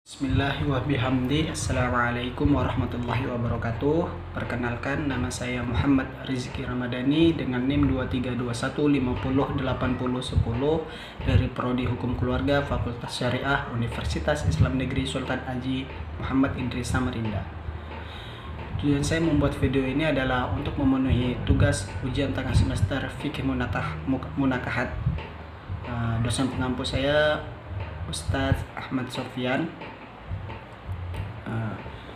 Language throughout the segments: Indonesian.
Bismillahirrahmanirrahim. Assalamualaikum warahmatullahi wabarakatuh. Perkenalkan, nama saya Muhammad Rizky Ramadhani dengan NIM 2321508010 dari Prodi Hukum Keluarga Fakultas Syariah Universitas Islam Negeri Sultan Haji Muhammad Idris Samarinda. Tujuan saya membuat video ini adalah untuk memenuhi tugas ujian tengah semester Fikih Munakahat. Dosen pengampu saya Ustadz Ahmad Sofyan.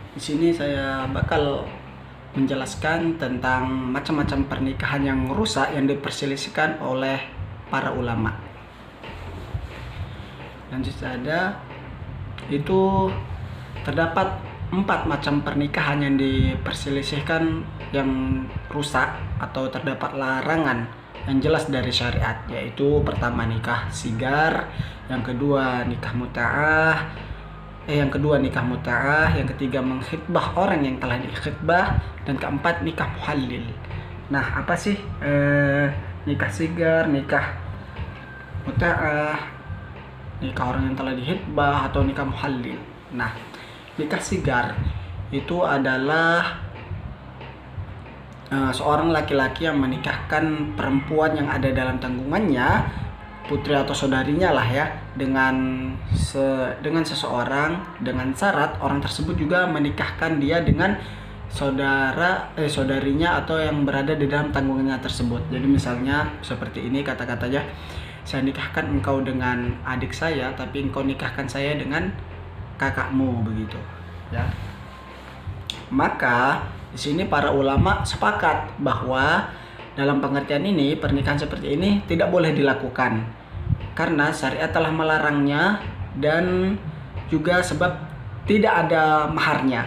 Di sini saya bakal menjelaskan tentang macam-macam pernikahan yang rusak yang diperselisihkan oleh para ulama. Lanjut saja, itu terdapat 4 macam pernikahan yang diperselisihkan yang rusak atau terdapat larangan yang jelas dari syariat, yaitu pertama nikah sigar, yang kedua nikah muta'ah, yang ketiga mengkhitbah orang yang telah dikhitbah, dan keempat nikah muhallil. Nah, apa sih nikah sigar, nikah muta'ah, nikah orang yang telah dikhitbah, atau nikah muhallil? Nah, nikah sigar itu adalah seorang laki-laki yang menikahkan perempuan yang ada dalam tanggungannya, putri atau saudarinya lah ya, dengan seseorang, dengan syarat orang tersebut juga menikahkan dia dengan saudarinya atau yang berada di dalam tanggungannya tersebut. Jadi misalnya seperti ini kata-katanya, saya nikahkan engkau dengan adik saya, tapi engkau nikahkan saya dengan kakakmu, begitu ya. Maka di sini para ulama sepakat bahwa dalam pengertian ini pernikahan seperti ini tidak boleh dilakukan karena syariat telah melarangnya, dan juga sebab tidak ada maharnya.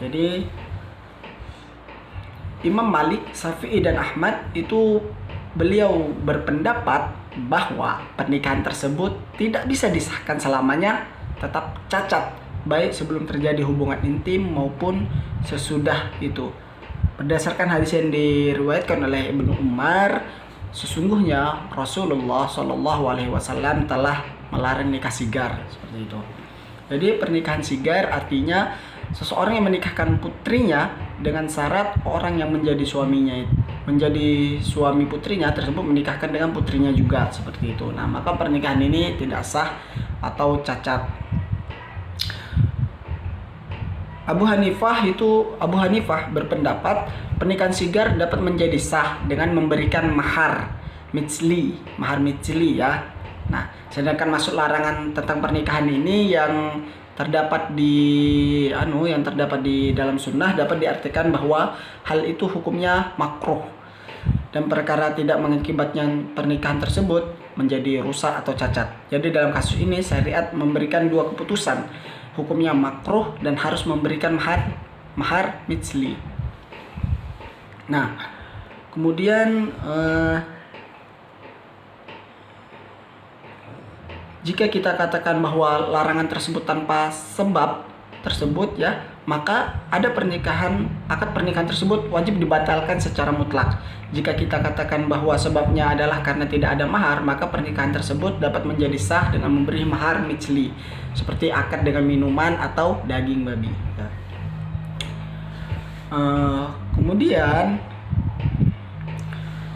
Jadi Imam Malik, Syafi'i, dan Ahmad itu beliau berpendapat bahwa pernikahan tersebut tidak bisa disahkan selamanya, tetap cacat baik sebelum terjadi hubungan intim maupun sesudah itu. Berdasarkan hadis yang diriwayatkan oleh Ibnu Umar, sesungguhnya Rasulullah SAW telah melarang nikah sigar, seperti itu. Jadi pernikahan sigar artinya seseorang yang menikahkan putrinya dengan syarat orang yang menjadi suami putrinya tersebut menikahkan dengan putrinya juga, seperti itu. Nah, maka pernikahan ini tidak sah atau cacat. Abu Hanifah berpendapat pernikahan sigar dapat menjadi sah dengan memberikan mahar mitsli ya. Nah, sedangkan masuk larangan tentang pernikahan ini yang terdapat di dalam sunnah dapat diartikan bahwa hal itu hukumnya makruh, dan perkara tidak mengakibatkan pernikahan tersebut menjadi rusak atau cacat. Jadi dalam kasus ini syariat memberikan 2 keputusan, hukumnya makruh dan harus memberikan mahar mitsli. Nah, kemudian jika kita katakan bahwa larangan tersebut tanpa sebab tersebut ya, maka akad pernikahan tersebut wajib dibatalkan secara mutlak. Jika kita katakan bahwa sebabnya adalah karena tidak ada mahar, maka pernikahan tersebut dapat menjadi sah dengan memberi mahar mitsli, seperti akad dengan minuman atau daging babi ya. Kemudian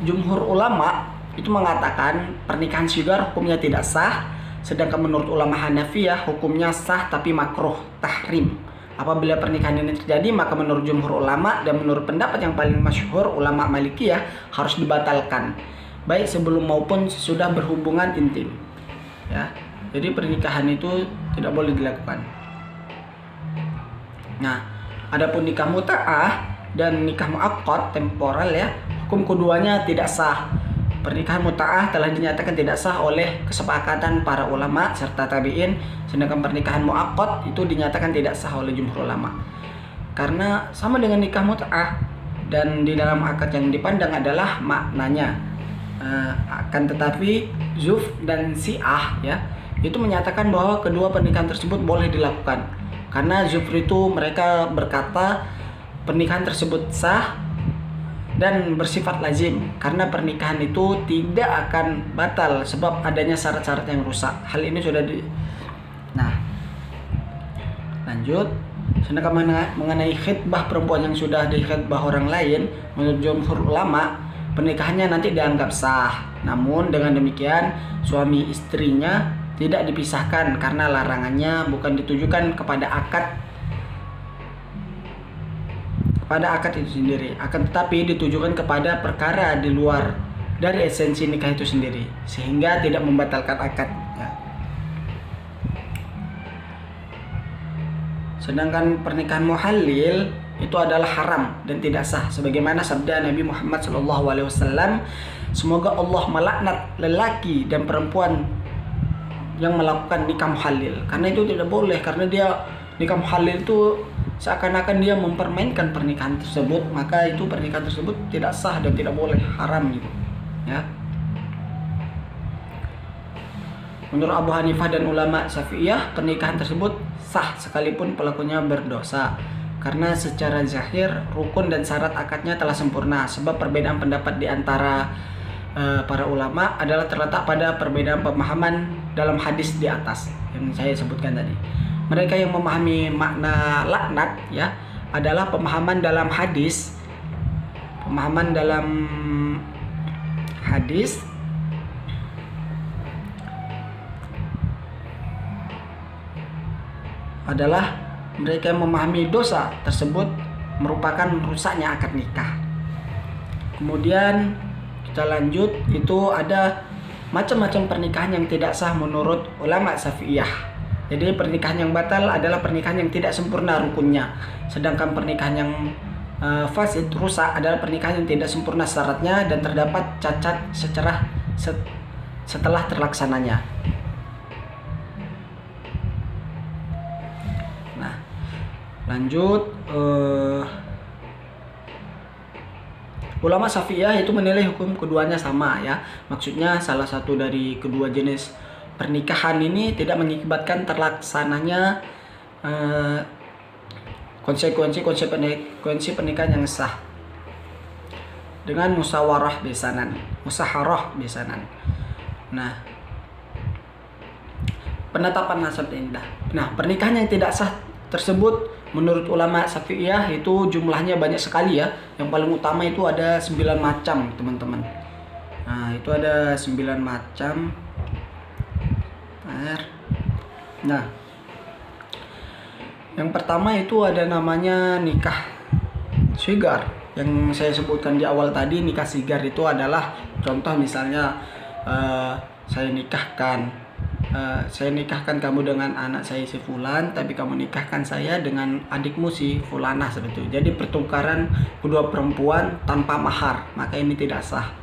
jumhur ulama itu mengatakan pernikahan sigar hukumnya tidak sah, sedangkan menurut ulama Hanafiyah hukumnya sah tapi makruh tahrim. Apabila pernikahan ini terjadi, maka menurut jumhur ulama dan menurut pendapat yang paling masyhur ulama Malikiyah harus dibatalkan, baik sebelum maupun sesudah berhubungan intim ya. Jadi pernikahan itu tidak boleh dilakukan. Nah, adapun nikah muta'ah dan nikah muaqqad temporal ya, hukum keduanya tidak sah. Pernikahan muta'ah telah dinyatakan tidak sah oleh kesepakatan para ulama serta tabi'in, sedangkan pernikahan muaqqad itu dinyatakan tidak sah oleh jumhur ulama. Karena sama dengan nikah muta'ah, dan di dalam akad yang dipandang adalah maknanya. Akan tetapi Zuf dan Syiah ya, itu menyatakan bahwa kedua pernikahan tersebut boleh dilakukan. Karena Zuf itu mereka berkata pernikahan tersebut sah dan bersifat lazim, karena pernikahan itu tidak akan batal sebab adanya syarat-syarat yang rusak. Hal ini sudah Nah, Lanjut, sedangkan mengenai khitbah perempuan yang sudah dikhitbah orang lain, menurut jumhur ulama, pernikahannya nanti dianggap sah. Namun dengan demikian, suami istrinya tidak dipisahkan karena larangannya bukan ditujukan kepada akad itu sendiri, akan tetapi ditujukan kepada perkara di luar dari esensi nikah itu sendiri, sehingga tidak membatalkan akad. Sedangkan pernikahan muhallil itu adalah haram dan tidak sah, sebagaimana sabda Nabi Muhammad SAW, semoga Allah melaknat lelaki dan perempuan yang melakukan nikah muhallil, karena itu tidak boleh, karena dia nikah muhallil itu seakan-akan dia mempermainkan pernikahan tersebut, maka itu pernikahan tersebut tidak sah dan tidak boleh, haram gitu ya. Menurut Abu Hanifah dan ulama Syafi'iyah, pernikahan tersebut sah sekalipun pelakunya berdosa, karena secara zahir rukun dan syarat akadnya telah sempurna. Sebab perbedaan pendapat di antara para ulama adalah terletak pada perbedaan pemahaman dalam hadis di atas yang saya sebutkan tadi. Mereka yang memahami makna laknat ya adalah pemahaman dalam hadis adalah mereka yang memahami dosa tersebut merupakan rusaknya akad nikah. Kemudian kita lanjut, itu ada macam-macam pernikahan yang tidak sah menurut ulama Syafi'iyah. Jadi pernikahan yang batal adalah pernikahan yang tidak sempurna rukunnya, sedangkan pernikahan yang fasid, rusak, adalah pernikahan yang tidak sempurna syaratnya dan terdapat cacat setelah terlaksananya. Nah, lanjut, ulama Syafi'iyah itu menilai hukum keduanya sama ya. Maksudnya salah satu dari kedua jenis pernikahan ini tidak mengakibatkan terlaksananya konsekuensi pernikahan yang sah dengan musaharah besanan. Nah, penetapan nasab dan indah. Nah, pernikahan yang tidak sah tersebut menurut ulama Syafi'iyah itu jumlahnya banyak sekali ya. Yang paling utama itu ada 9 macam, teman-teman. Nah, itu ada 9 macam. Nah, yang pertama itu ada namanya nikah sigar. Yang saya sebutkan di awal tadi, nikah sigar itu adalah contoh misalnya saya nikahkan kamu dengan anak saya si Fulan, tapi kamu nikahkan saya dengan adikmu si Fulanah, seperti itu. Jadi pertukaran kedua perempuan tanpa mahar, maka ini tidak sah.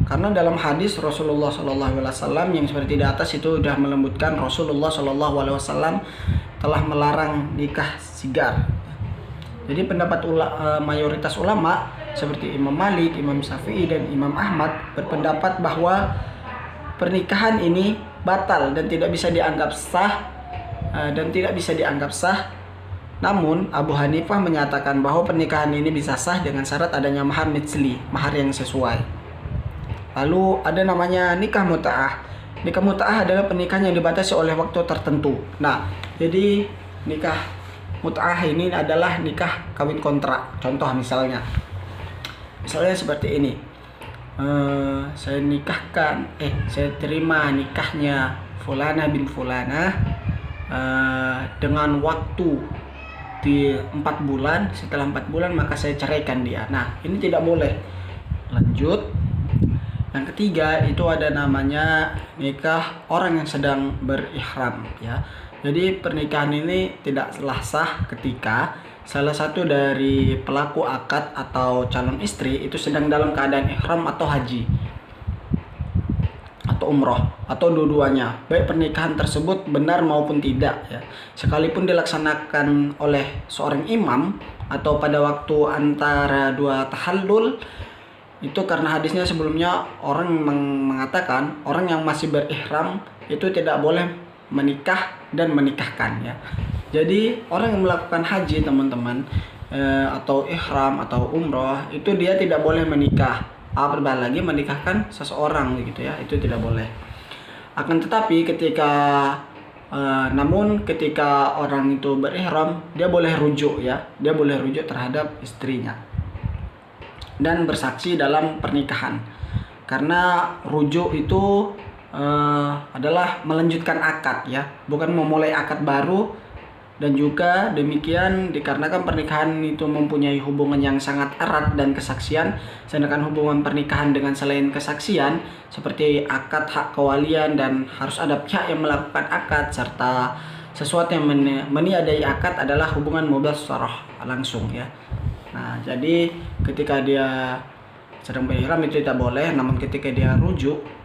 Karena dalam hadis Rasulullah SAW yang seperti di atas itu sudah melembutkan, Rasulullah SAW telah melarang nikah sigar. Jadi pendapat mayoritas ulama seperti Imam Malik, Imam Syafi'i, dan Imam Ahmad berpendapat bahwa pernikahan ini batal dan tidak bisa dianggap sah. Namun Abu Hanifah menyatakan bahwa pernikahan ini bisa sah dengan syarat adanya mahar mitsli, mahar yang sesuai. Lalu ada namanya nikah muta'ah. Nikah muta'ah adalah pernikahan yang dibatasi oleh waktu tertentu. Nah, jadi nikah mut'ah ini adalah nikah kawin kontrak. Contoh misalnya seperti ini, saya terima nikahnya Fulana bin Fulana dengan waktu di 4 bulan. Setelah 4 bulan maka saya ceraikan dia. Nah, ini tidak boleh. Lanjut, yang ketiga itu ada namanya nikah orang yang sedang berihram ya. Jadi pernikahan ini tidaklah sah ketika salah satu dari pelaku akad atau calon istri itu sedang dalam keadaan ihram atau haji atau umroh atau dua-duanya, baik pernikahan tersebut benar maupun tidak ya. Sekalipun dilaksanakan oleh seorang imam atau pada waktu antara dua tahallul, itu karena hadisnya sebelumnya orang mengatakan orang yang masih berihram itu tidak boleh menikah dan menikahkan ya. Jadi orang yang melakukan haji, teman-teman, atau ihram atau umroh, itu dia tidak boleh menikah, apalagi menikahkan seseorang gitu ya, itu tidak boleh. Akan tetapi namun ketika orang itu berihram, dia boleh rujuk ya, dia boleh rujuk terhadap istrinya dan bersaksi dalam pernikahan. Karena rujuk itu adalah melanjutkan akad ya, bukan memulai akad baru. Dan juga demikian dikarenakan pernikahan itu mempunyai hubungan yang sangat erat dan kesaksian, sedangkan hubungan pernikahan dengan selain kesaksian seperti akad hak kewalian dan harus ada pihak yang melakukan akad serta sesuatu yang meniadai akad adalah hubungan mubasyarah langsung ya. Nah, jadi ketika dia sedang berihram itu tidak boleh, namun ketika dia rujuk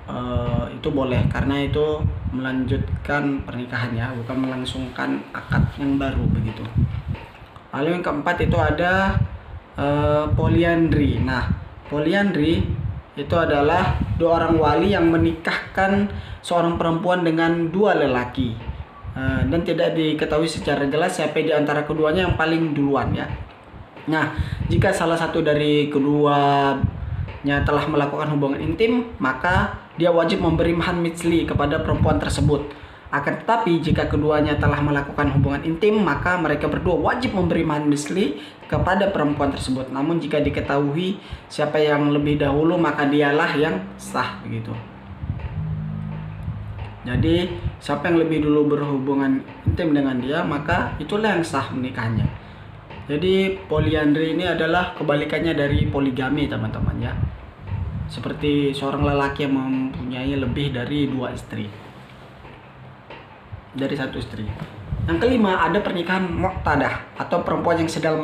itu boleh, karena itu melanjutkan pernikahannya, bukan melangsungkan akad yang baru begitu. Lalu yang keempat itu ada poliandri. Nah, poliandri itu adalah dua orang wali yang menikahkan seorang perempuan dengan dua lelaki, dan tidak diketahui secara jelas siapa di antara keduanya yang paling duluan ya. Nah, jika salah satu dari keduanya telah melakukan hubungan intim, maka dia wajib memberi mahar misli kepada perempuan tersebut. Akan tetapi jika keduanya telah melakukan hubungan intim, maka mereka berdua wajib memberi mahar misli kepada perempuan tersebut. Namun jika diketahui siapa yang lebih dahulu, maka dialah yang sah begitu. Jadi siapa yang lebih dulu berhubungan intim dengan dia, maka itulah yang sah menikahnya. Jadi poliandri ini adalah kebalikannya dari poligami teman-teman ya. Seperti seorang lelaki yang mempunyai lebih dari dua istri, dari satu istri. Yang kelima ada pernikahan muqtadah atau perempuan yang sedang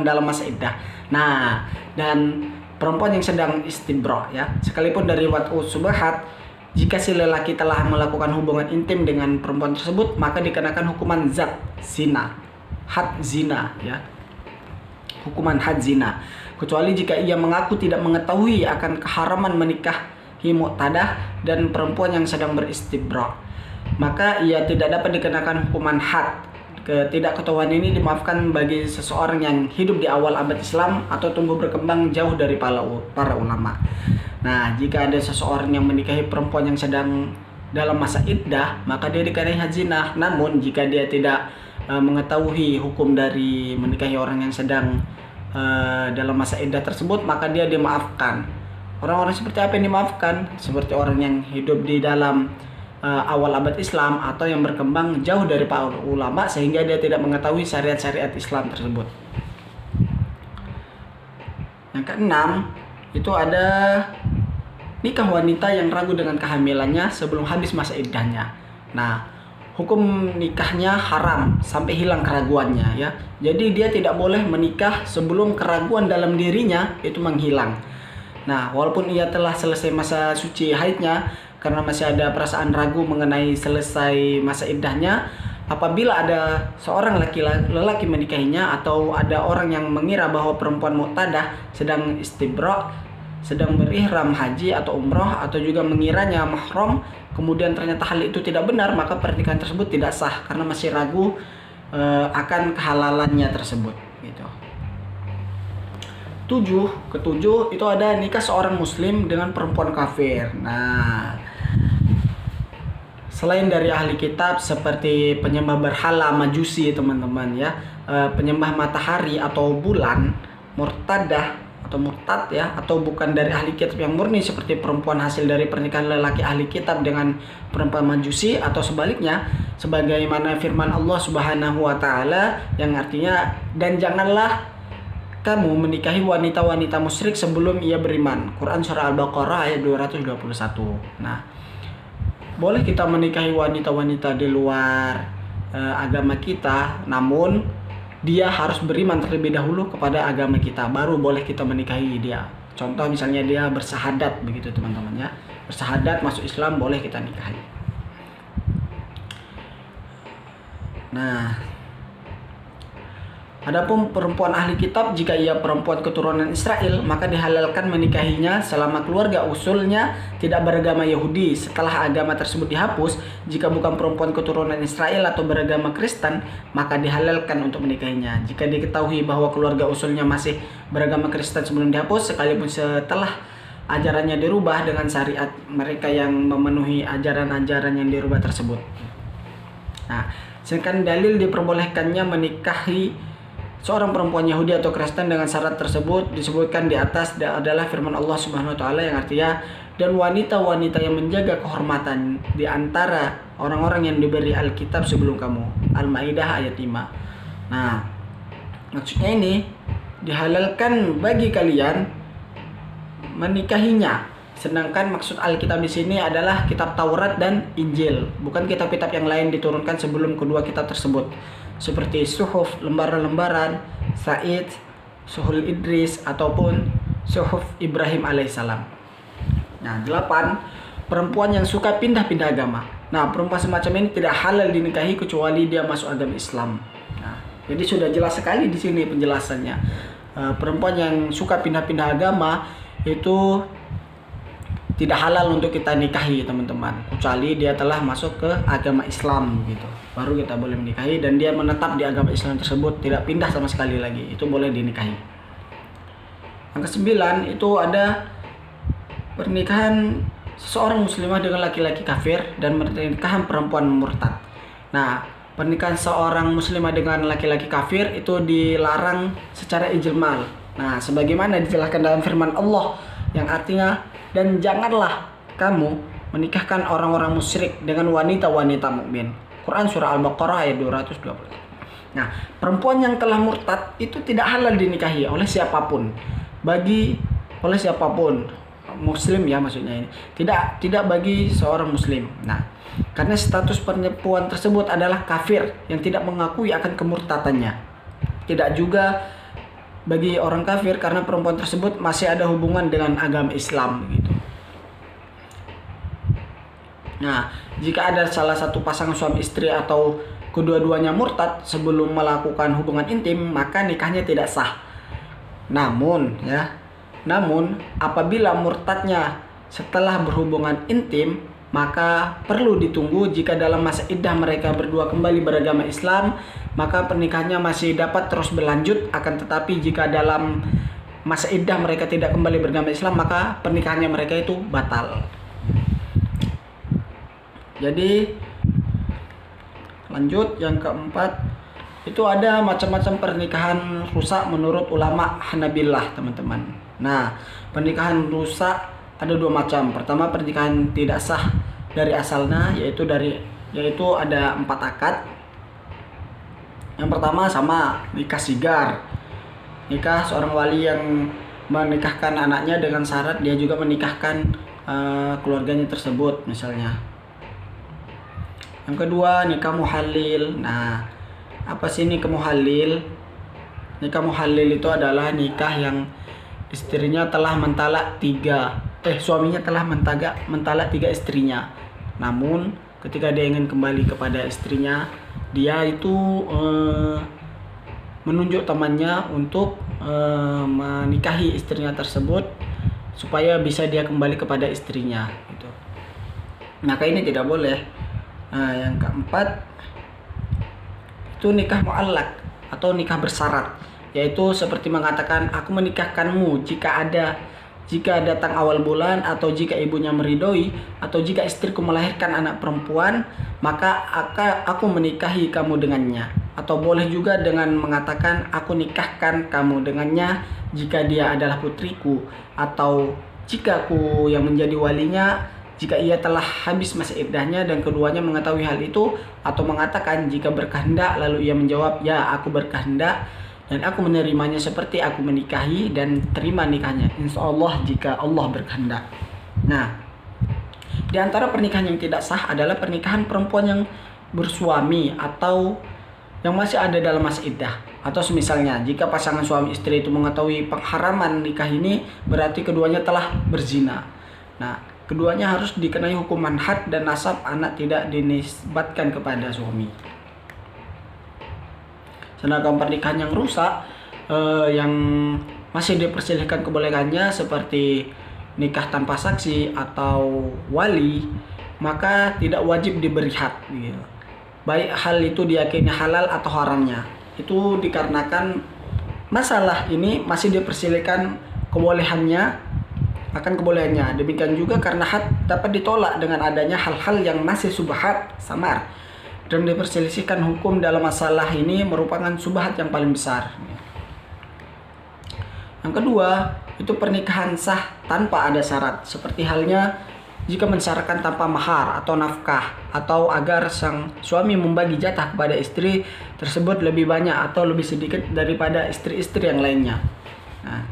dalam masa iddah. Nah, dan perempuan yang sedang istibra ya, sekalipun dari wat'u subahat, jika si lelaki telah melakukan hubungan intim dengan perempuan tersebut, maka dikenakan hukuman zat zina, had zina ya, hukuman had zina, kecuali jika ia mengaku tidak mengetahui akan keharaman menikahi muqtadah dan perempuan yang sedang beristibra, maka ia tidak dapat dikenakan hukuman had. Ketidakketahuan ini dimaafkan bagi seseorang yang hidup di awal abad Islam atau tumbuh berkembang jauh dari para ulama. Nah, jika ada seseorang yang menikahi perempuan yang sedang dalam masa iddah, maka dia dikenai had zina. Namun jika dia tidak mengetahui hukum dari menikahi orang yang sedang dalam masa iddah tersebut, maka dia dimaafkan. Orang-orang seperti apa yang dimaafkan? Seperti orang yang hidup di dalam awal abad Islam atau yang berkembang jauh dari para ulama sehingga dia tidak mengetahui syariat-syariat Islam tersebut. Yang keenam itu ada nikah wanita yang ragu dengan kehamilannya sebelum habis masa iddahnya. Nah, hukum nikahnya haram sampai hilang keraguannya ya. Jadi dia tidak boleh menikah sebelum keraguan dalam dirinya itu menghilang. Nah, walaupun ia telah selesai masa suci haidnya, karena masih ada perasaan ragu mengenai selesai masa iddahnya, apabila ada seorang lelaki menikahinya atau ada orang yang mengira bahwa perempuan muqtadah sedang istibra, sedang berihram haji atau umroh, atau juga mengiranya mahram, kemudian ternyata hal itu tidak benar, maka pernikahan tersebut tidak sah karena masih ragu akan kehalalannya tersebut gitu. Ketujuh itu ada nikah seorang muslim dengan perempuan kafir. Nah, selain dari ahli kitab seperti penyembah berhala majusi teman-teman ya, penyembah matahari atau bulan, murtadah atau murtad ya, atau bukan dari ahli kitab yang murni seperti perempuan hasil dari pernikahan lelaki ahli kitab dengan perempuan majusi, atau sebaliknya sebagaimana firman Allah Subhanahu wa taala yang artinya, dan janganlah kamu menikahi wanita-wanita musyrik sebelum ia beriman. Quran surah Al-Baqarah ayat 221. Nah, boleh kita menikahi wanita-wanita di luar agama kita, namun dia harus beriman terlebih dahulu kepada agama kita, baru boleh kita menikahi dia. Contoh misalnya dia bersahadat begitu teman-teman ya, bersahadat masuk Islam, boleh kita nikahi. Nah, adapun perempuan ahli kitab, jika ia perempuan keturunan Israel, maka dihalalkan menikahinya selama keluarga usulnya tidak beragama Yahudi. Setelah agama tersebut dihapus, jika bukan perempuan keturunan Israel atau beragama Kristen, maka dihalalkan untuk menikahinya. Jika diketahui bahwa keluarga usulnya masih beragama Kristen sebelum dihapus, sekalipun setelah ajarannya dirubah dengan syariat mereka yang memenuhi ajaran-ajaran yang dirubah tersebut. Nah, sedangkan dalil diperbolehkannya menikahi seorang perempuan Yahudi atau Kristen dengan syarat tersebut disebutkan di atas adalah firman Allah Subhanahu wa taala yang artinya, dan wanita-wanita yang menjaga kehormatan di antara orang-orang yang diberi Alkitab sebelum kamu. Al-Maidah ayat 5. Nah, maksudnya ini dihalalkan bagi kalian menikahinya. Sedangkan maksud Alkitab di sini adalah kitab Taurat dan Injil, bukan kitab-kitab yang lain diturunkan sebelum kedua kitab tersebut, seperti Suhuf, lembaran-lembaran Said, Suhul Idris, ataupun Suhuf Ibrahim alaihissalam. Nah, 8. Perempuan yang suka pindah-pindah agama. Nah, perempuan semacam ini tidak halal dinikahi kecuali dia masuk agama Islam. Nah, jadi sudah jelas sekali di sini penjelasannya. Perempuan yang suka pindah-pindah agama itu tidak halal untuk kita nikahi, teman-teman, kecuali dia telah masuk ke agama Islam gitu, baru kita boleh menikahi, dan dia menetap di agama Islam tersebut, tidak pindah sama sekali lagi, itu boleh dinikahi. Yang ke-9 itu ada pernikahan seseorang muslimah dengan laki-laki kafir dan pernikahan perempuan murtad. Nah, pernikahan seorang muslimah dengan laki-laki kafir itu dilarang secara ijmal. Nah, sebagaimana dijelaskan dalam firman Allah yang artinya, dan janganlah kamu menikahkan orang-orang musyrik dengan wanita-wanita mukmin. Quran surah Al-Baqarah ayat 220. Nah, perempuan yang telah murtad itu tidak halal dinikahi oleh siapapun. Oleh siapapun, muslim ya maksudnya ini. Tidak bagi seorang muslim. Nah, karena status perempuan tersebut adalah kafir yang tidak mengakui akan kemurtadannya. Tidak juga bagi orang kafir karena perempuan tersebut masih ada hubungan dengan agama Islam gitu. Nah, jika ada salah satu pasangan suami istri atau kedua-duanya murtad sebelum melakukan hubungan intim, maka nikahnya tidak sah. Namun apabila murtadnya setelah berhubungan intim, maka perlu ditunggu. Jika dalam masa iddah mereka berdua kembali beragama Islam, maka pernikahannya masih dapat terus berlanjut. Akan tetapi jika dalam masa iddah mereka tidak kembali beragama Islam, maka pernikahannya mereka itu batal. Jadi lanjut, yang keempat itu ada macam-macam pernikahan rusak menurut ulama Hanabilah, teman-teman. Nah, pernikahan rusak ada dua macam. Pertama, pernikahan tidak sah dari asalnya, yaitu ada 4 akad. Yang pertama sama nikah sigar. Nikah seorang wali yang menikahkan anaknya dengan syarat dia juga menikahkan keluarganya tersebut misalnya. Yang kedua, nikah muhalil. Nah, apa sih nikah muhalil? Nikah muhalil itu adalah nikah yang istrinya telah suaminya telah mentalak 3 istrinya. Namun ketika dia ingin kembali kepada istrinya, dia itu menunjuk temannya untuk menikahi istrinya tersebut supaya bisa dia kembali kepada istrinya gitu. Maka ini tidak boleh. Nah, yang keempat itu nikah mu'allaq atau nikah bersyarat, yaitu seperti mengatakan aku menikahkanmu jika datang awal bulan, atau jika ibunya meridhoi, atau jika istriku melahirkan anak perempuan, maka aku menikahi kamu dengannya. Atau boleh juga dengan mengatakan aku nikahkan kamu dengannya jika dia adalah putriku, atau jika aku yang menjadi walinya jika ia telah habis masa iddahnya dan keduanya mengetahui hal itu, atau mengatakan jika berkehendak, lalu ia menjawab ya aku berkehendak dan aku menerimanya seperti aku menikahi dan terima nikahnya, insya Allah jika Allah berkehendak. Nah, di antara pernikahan yang tidak sah adalah pernikahan perempuan yang bersuami atau yang masih ada dalam masa iddah. Atau semisalnya jika pasangan suami istri itu mengetahui pengharaman nikah ini, berarti keduanya telah berzina. Nah, keduanya harus dikenai hukuman had dan nasab anak tidak dinisbatkan kepada suami. Sedangkan pernikahan yang rusak yang masih dipersilahkan kebolehannya seperti nikah tanpa saksi atau wali, maka tidak wajib diberi had gitu. Baik hal itu diyakini halal atau haramnya. Itu dikarenakan masalah ini masih dipersilahkan kebolehannya akan kebolehannya. Demikian juga karena had dapat ditolak dengan adanya hal-hal yang masih subhat samar dan diperselisihkan hukum dalam masalah ini merupakan subhat yang paling besar. Yang kedua, itu pernikahan sah tanpa ada syarat, seperti halnya jika mensyaratkan tanpa mahar atau nafkah, atau agar sang suami membagi jatah kepada istri tersebut lebih banyak atau lebih sedikit daripada istri-istri yang lainnya. Nah,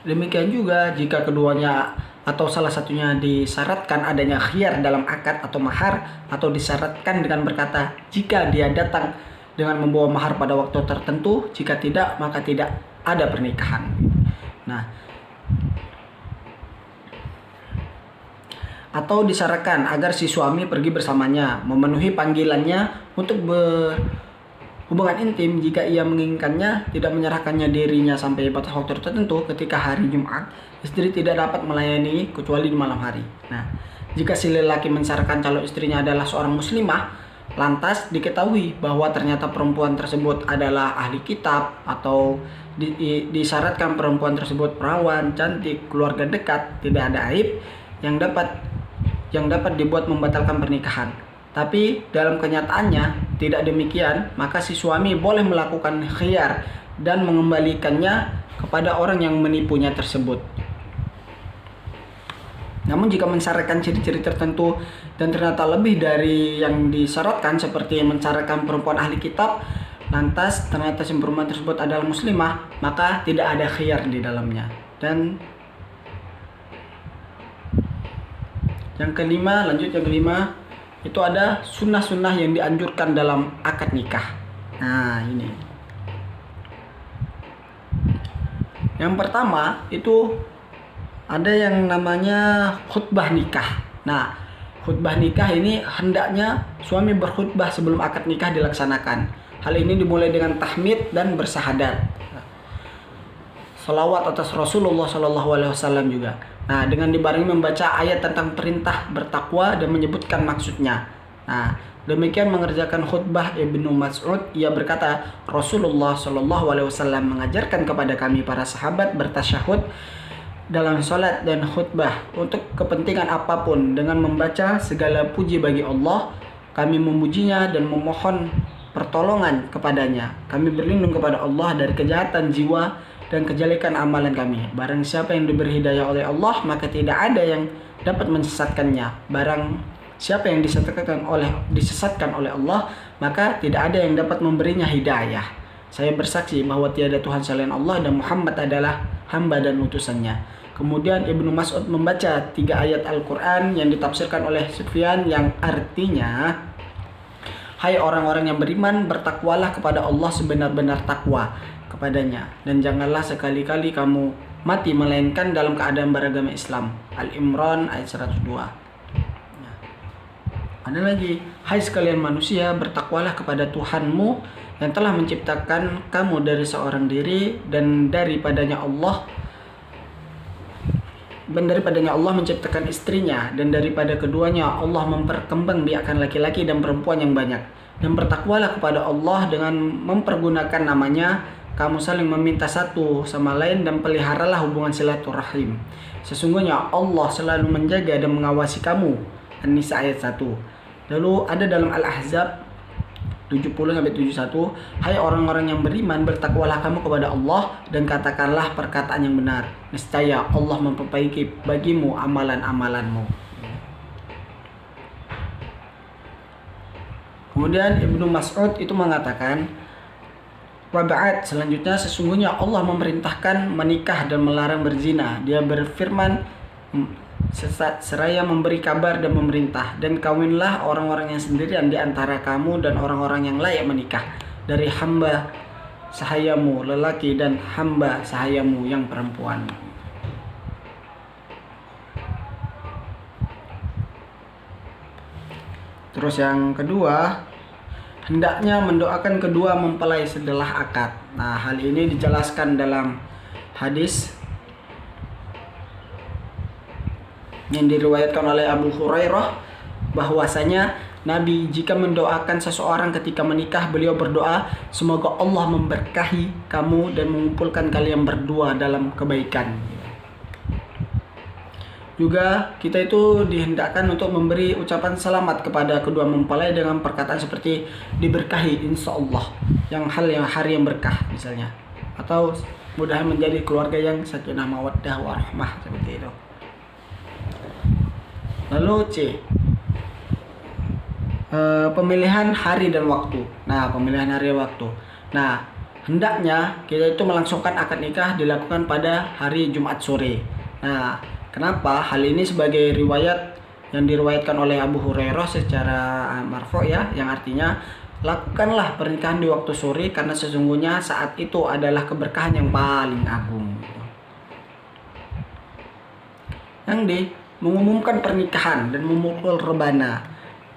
demikian juga jika keduanya atau salah satunya disyaratkan adanya khiyar dalam akad atau mahar, atau disyaratkan dengan berkata jika dia datang dengan membawa mahar pada waktu tertentu, jika tidak maka tidak ada pernikahan. Nah, atau disyaratkan agar si suami pergi bersamanya, memenuhi panggilannya untuk berhubungan intim jika ia menginginkannya, tidak menyerahkannya dirinya sampai batas waktu tertentu. Ketika hari Jumat, istri tidak dapat melayani kecuali di malam hari. Nah, jika si lelaki mensyaratkan calon istrinya adalah seorang muslimah, lantas diketahui bahwa ternyata perempuan tersebut adalah ahli kitab, atau disyaratkan perempuan tersebut perawan, cantik, keluarga dekat, tidak ada aib yang dapat dibuat membatalkan pernikahan. Tapi dalam kenyataannya tidak demikian, maka si suami boleh melakukan khiyar dan mengembalikannya kepada orang yang menipunya tersebut. Namun jika mensyaratkan ciri-ciri tertentu dan ternyata lebih dari yang disyaratkan, seperti mensyaratkan perempuan ahli kitab, lantas ternyata si perempuan tersebut adalah muslimah, maka tidak ada khiyar di dalamnya. Dan yang kelima, itu ada sunnah-sunnah yang dianjurkan dalam akad nikah. Nah, ini. Yang pertama itu ada yang namanya khutbah nikah. Nah, khutbah nikah ini hendaknya suami berkhutbah sebelum akad nikah dilaksanakan. Hal ini dimulai dengan tahmid dan bersahadat, salawat atas Rasulullah SAW juga. Nah, dengan dibarengi membaca ayat tentang perintah bertakwa dan menyebutkan maksudnya. Nah, demikian mengerjakan khutbah Ibnu Mas'ud. Ia berkata, Rasulullah SAW mengajarkan kepada kami para sahabat bertasyahud dalam sholat dan khutbah untuk kepentingan apapun dengan membaca segala puji bagi Allah. Kami memujinya dan memohon pertolongan kepadanya. Kami berlindung kepada Allah dari kejahatan jiwa dan kejelekan amalan kami. Barang siapa yang diberi hidayah oleh Allah, maka tidak ada yang dapat menyesatkannya. Barang siapa yang disesatkan oleh Allah, maka tidak ada yang dapat memberinya hidayah. Saya bersaksi bahwa tiada Tuhan selain Allah dan Muhammad adalah hamba dan utusannya. Kemudian Ibnu Mas'ud membaca 3 ayat Al-Quran yang ditafsirkan oleh Sufyan, yang artinya, hai orang-orang yang beriman, bertakwalah kepada Allah sebenar-benar takwa kepadanya, dan janganlah sekali-kali kamu mati melainkan dalam keadaan beragama Islam. Al-Imran ayat 102. Nah, ada lagi, hai sekalian manusia, bertakwalah kepada Tuhanmu yang telah menciptakan kamu dari seorang diri, dan daripadanya Allah menciptakan istrinya, dan daripada keduanya Allah memperkembangbiakkan laki-laki dan perempuan yang banyak. Dan bertakwalah kepada Allah dengan mempergunakan namanya, kamu saling meminta satu sama lain, dan peliharalah hubungan silaturahim. Sesungguhnya Allah selalu menjaga dan mengawasi kamu. An-Nisa ayat 1. Lalu ada dalam Al-Ahzab 70-71, hai orang-orang yang beriman, bertakwalah kamu kepada Allah dan katakanlah perkataan yang benar. Niscaya Allah memperbaiki bagimu amalan-amalanmu. Kemudian Ibnu Mas'ud itu mengatakan, Waba'at, selanjutnya sesungguhnya Allah memerintahkan menikah dan melarang berzina. Dia berfirman, seraya memberi kabar dan memerintah, dan kawinlah orang-orang yang sendirian di antara kamu dan orang-orang yang layak menikah dari hamba sahayamu lelaki dan hamba sahayamu yang perempuan. Terus yang kedua, hendaknya mendoakan kedua mempelai setelah akad. Nah, hal ini dijelaskan dalam hadis yang diriwayatkan oleh Abu Hurairah bahwasanya Nabi jika mendoakan seseorang ketika menikah, beliau berdoa, semoga Allah memberkahi kamu dan mengumpulkan kalian berdua dalam kebaikan. Juga kita itu dihendakkan untuk memberi ucapan selamat kepada kedua mempelai dengan perkataan seperti diberkahi insya Allah, yang hari yang berkah misalnya, atau mudah menjadi keluarga yang sakinah mawaddah warahmah, seperti itu. Lalu C, pemilihan hari dan waktu. Nah, pemilihan hari dan waktu. Nah, hendaknya kita itu melangsungkan akad nikah dilakukan pada hari Jumat sore. Nah, kenapa? Hal ini sebagai riwayat yang diriwayatkan oleh Abu Hurairah secara marfu ya, yang artinya lakukanlah pernikahan di waktu sore karena sesungguhnya saat itu adalah keberkahan yang paling agung. Yang D, mengumumkan pernikahan dan memukul rebana.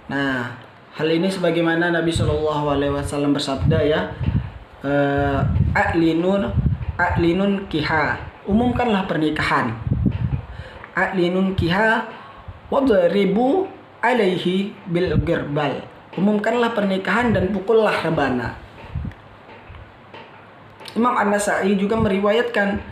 Nah, hal ini sebagaimana Nabi Shallallahu Alaihi Wasallam bersabda ya, a'linun kiha, umumkanlah pernikahan. A'linun kiha wadribu alaihi bil gerbal, umumkanlah pernikahan dan pukullah rebana. Imam An-Nasa'i juga meriwayatkan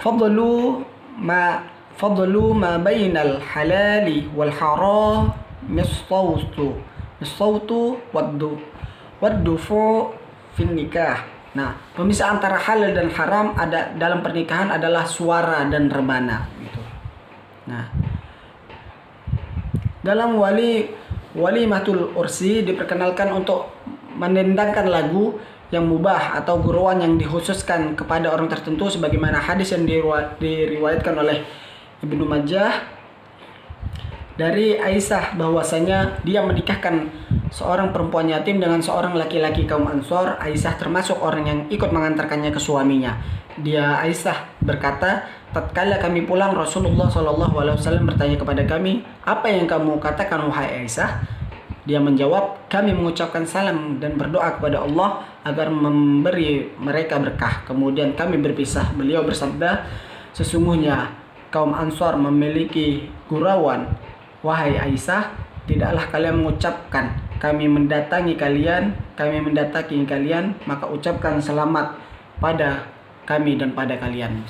fadlu ma bainal halali wal haram misawtu waddufu fin nikah. Nah, pemisah antara halal dan haram ada dalam pernikahan adalah suara dan rebana gitu. Nah, dalam walimatul ursi diperkenalkan untuk mendendangkan lagu yang mubah atau guruan yang dikhususkan kepada orang tertentu, sebagaimana hadis yang diriwayatkan oleh Ibnu Majah dari Aisyah bahwasanya dia menikahkan seorang perempuan yatim dengan seorang laki-laki kaum Ansor. Aisyah termasuk orang yang ikut mengantarkannya ke suaminya. Aisyah berkata, tatkala kami pulang, Rasulullah SAW bertanya kepada kami, apa yang kamu katakan wahai Aisyah? Dia menjawab, kami mengucapkan salam dan berdoa kepada Allah agar memberi mereka berkah. Kemudian kami berpisah. Beliau bersabda, sesungguhnya kaum Ansor memiliki gurauan. Wahai Aisyah, tidaklah kalian mengucapkan, kami mendatangi kalian, maka ucapkan selamat pada kami dan pada kalian.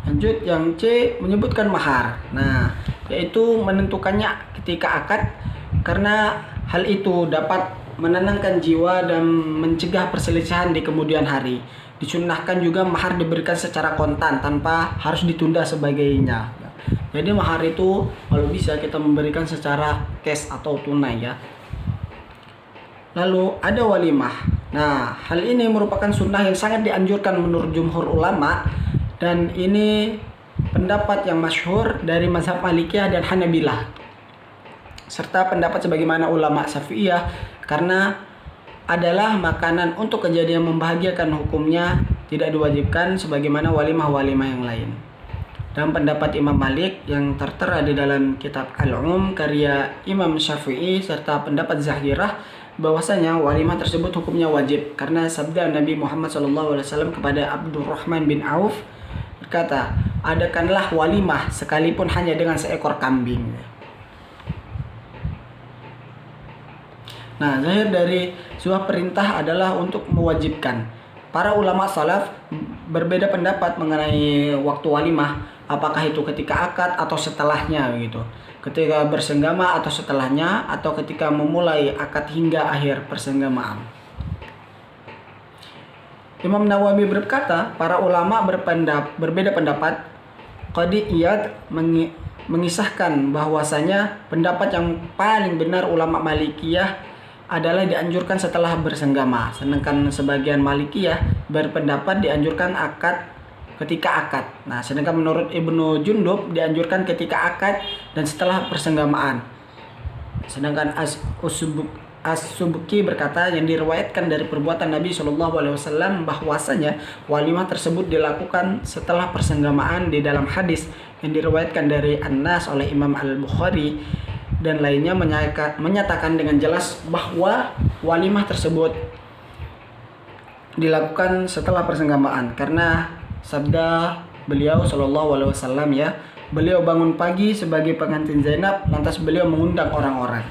Lanjut yang C, menyebutkan mahar. Nah, yaitu menentukannya ketika akad, karena hal itu dapat menenangkan jiwa dan mencegah perselisihan di kemudian hari. Disunnahkan juga mahar diberikan secara kontan tanpa harus ditunda sebagainya. Jadi mahar itu kalau bisa kita memberikan secara cash atau tunai ya. Lalu ada walimah. Nah, hal ini merupakan sunnah yang sangat dianjurkan menurut jumhur ulama, dan ini pendapat yang masyhur dari mazhab Malikiyah dan Hanabilah, serta pendapat sebagaimana ulama Syafi'iyah, karena adalah makanan untuk kejadian membahagiakan, hukumnya tidak diwajibkan sebagaimana walimah-walimah yang lain. Dan pendapat Imam Malik yang tertera di dalam kitab Al-Um karya Imam Syafi'i serta pendapat Zahirah bahwasanya walimah tersebut hukumnya wajib karena sabda Nabi Muhammad SAW kepada Abdurrahman bin Auf berkata, adakanlah walimah sekalipun hanya dengan seekor kambing. Nah, zahir dari sebuah perintah adalah untuk mewajibkan. Para ulama salaf berbeda pendapat mengenai waktu walimah, apakah itu ketika akad atau setelahnya begitu. Ketika bersenggama atau setelahnya, atau ketika memulai akad hingga akhir persenggamaan. Imam Nawawi berkata, para ulama berbeda pendapat. Qadi Iyad mengisahkan bahwasanya pendapat yang paling benar ulama Malikiyah adalah dianjurkan setelah bersenggama, sedangkan sebagian Malikiyah berpendapat dianjurkan akad ketika akad. Nah, sedangkan menurut Ibnu Jundub dianjurkan ketika akad dan setelah persenggamaan. Sedangkan As-Subki berkata, yang diriwayatkan dari perbuatan Nabi SAW bahwasanya walimah tersebut dilakukan setelah persenggamaan di dalam hadis yang diriwayatkan dari An-Nas oleh Imam Al-Bukhari dan lainnya menyatakan dengan jelas bahwa walimah tersebut dilakukan setelah persenggamaan, karena sabda beliau Shallallahu Alaihi Wasallam ya. Beliau bangun pagi sebagai pengantin Zainab, lantas beliau mengundang orang-orang.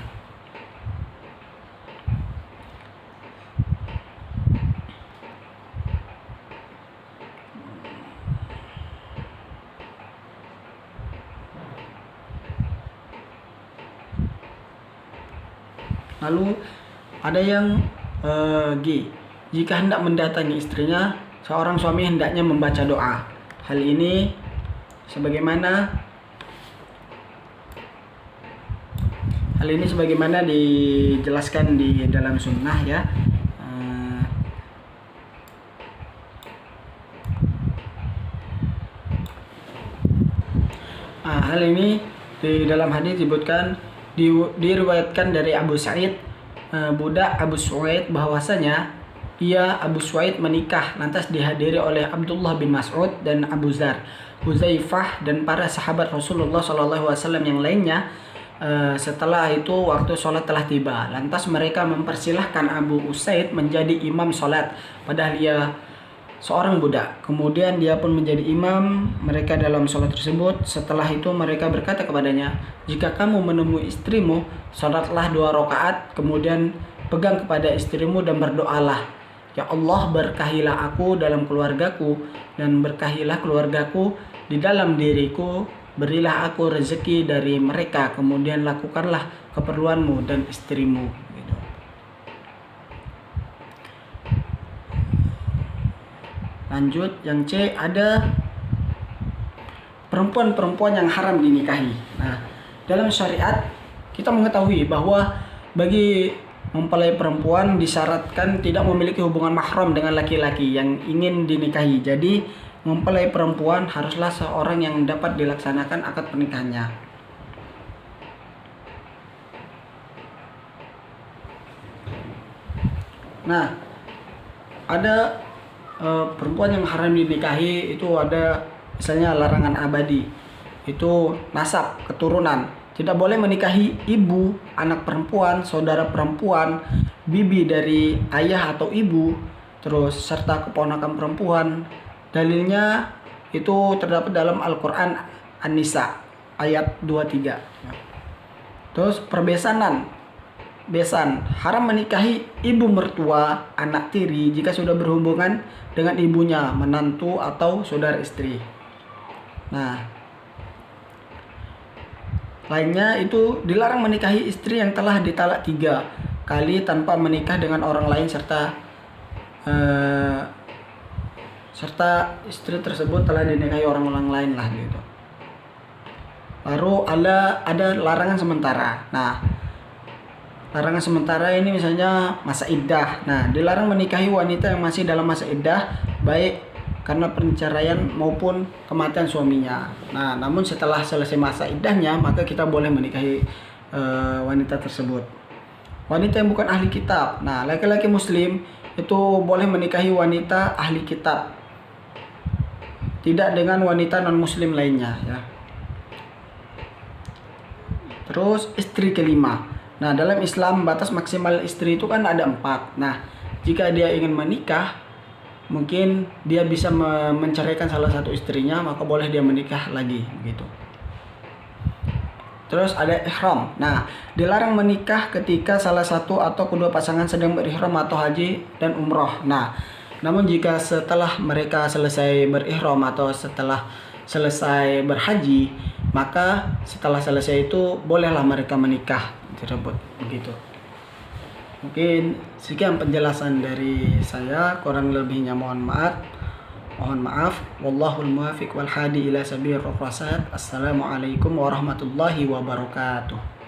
Lalu ada yang jika hendak mendatangi istrinya, seorang suami hendaknya membaca doa. Hal ini sebagaimana dijelaskan di dalam sunnah ya. Hal ini di dalam hadis disebutkan, diriwayatkan dari Abu Sa'id, budak Abu Suwaid, bahwasanya Abu Suwaid menikah lantas dihadiri oleh Abdullah bin Mas'ud dan Abu Zar, Huzaifah dan para sahabat Rasulullah SAW yang lainnya. Setelah itu waktu sholat telah tiba, lantas mereka mempersilahkan Abu Usaid menjadi imam sholat, padahal ia seorang budak. Kemudian dia pun menjadi imam mereka dalam sholat tersebut. Setelah itu mereka berkata kepadanya, jika kamu menemui istrimu, sholatlah 2 rakaat, kemudian pegang kepada istrimu dan berdoalah, ya Allah, berkahilah aku dalam keluargaku dan berkahilah keluargaku di dalam diriku, berilah aku rezeki dari mereka, kemudian lakukanlah keperluanmu dan istrimu. Gitu. Lanjut, yang C, ada perempuan-perempuan yang haram dinikahi. Nah, dalam syariat kita mengetahui bahwa bagi mempelai perempuan disyaratkan tidak memiliki hubungan mahram dengan laki-laki yang ingin dinikahi. Jadi mempelai perempuan haruslah seorang yang dapat dilaksanakan akad pernikahannya. Nah, ada perempuan yang haram dinikahi itu ada misalnya larangan abadi, itu nasab, keturunan. Tidak boleh menikahi ibu, anak perempuan, saudara perempuan, bibi dari ayah atau ibu, terus serta keponakan perempuan. Dalilnya itu terdapat dalam Al-Quran An-Nisa ayat 23. Terus perbesanan, besan, haram menikahi ibu mertua, anak tiri jika sudah berhubungan dengan ibunya, menantu atau saudara istri. Nah, lainnya itu dilarang menikahi istri yang telah ditalak 3 kali tanpa menikah dengan orang lain serta istri tersebut telah dinikahi orang lain lah gitu. Baru ada larangan sementara. Nah, larangan sementara ini misalnya masa iddah. Nah, dilarang menikahi wanita yang masih dalam masa iddah, baik karena perceraian maupun kematian suaminya. Nah, namun setelah selesai masa iddahnya, maka kita boleh menikahi wanita tersebut. Wanita yang bukan ahli kitab. Nah, laki-laki muslim itu boleh menikahi wanita ahli kitab, tidak dengan wanita non muslim lainnya ya. Terus istri kelima. Nah, dalam Islam batas maksimal istri itu kan ada 4. Nah, jika dia ingin menikah, mungkin dia bisa menceraikan salah satu istrinya, maka boleh dia menikah lagi begitu. Terus ada ihram. Nah, dilarang menikah ketika salah satu atau kedua pasangan sedang berihram atau haji dan umroh. Nah, namun jika setelah mereka selesai berihram atau setelah selesai berhaji, maka setelah selesai itu bolehlah mereka menikah tersebut begitu. Mungkin sekian penjelasan dari saya, kurang lebihnya mohon maaf. Wallahul muwaffiq wal hadi ila sabilir rasyad. Assalamualaikum warahmatullahi wabarakatuh.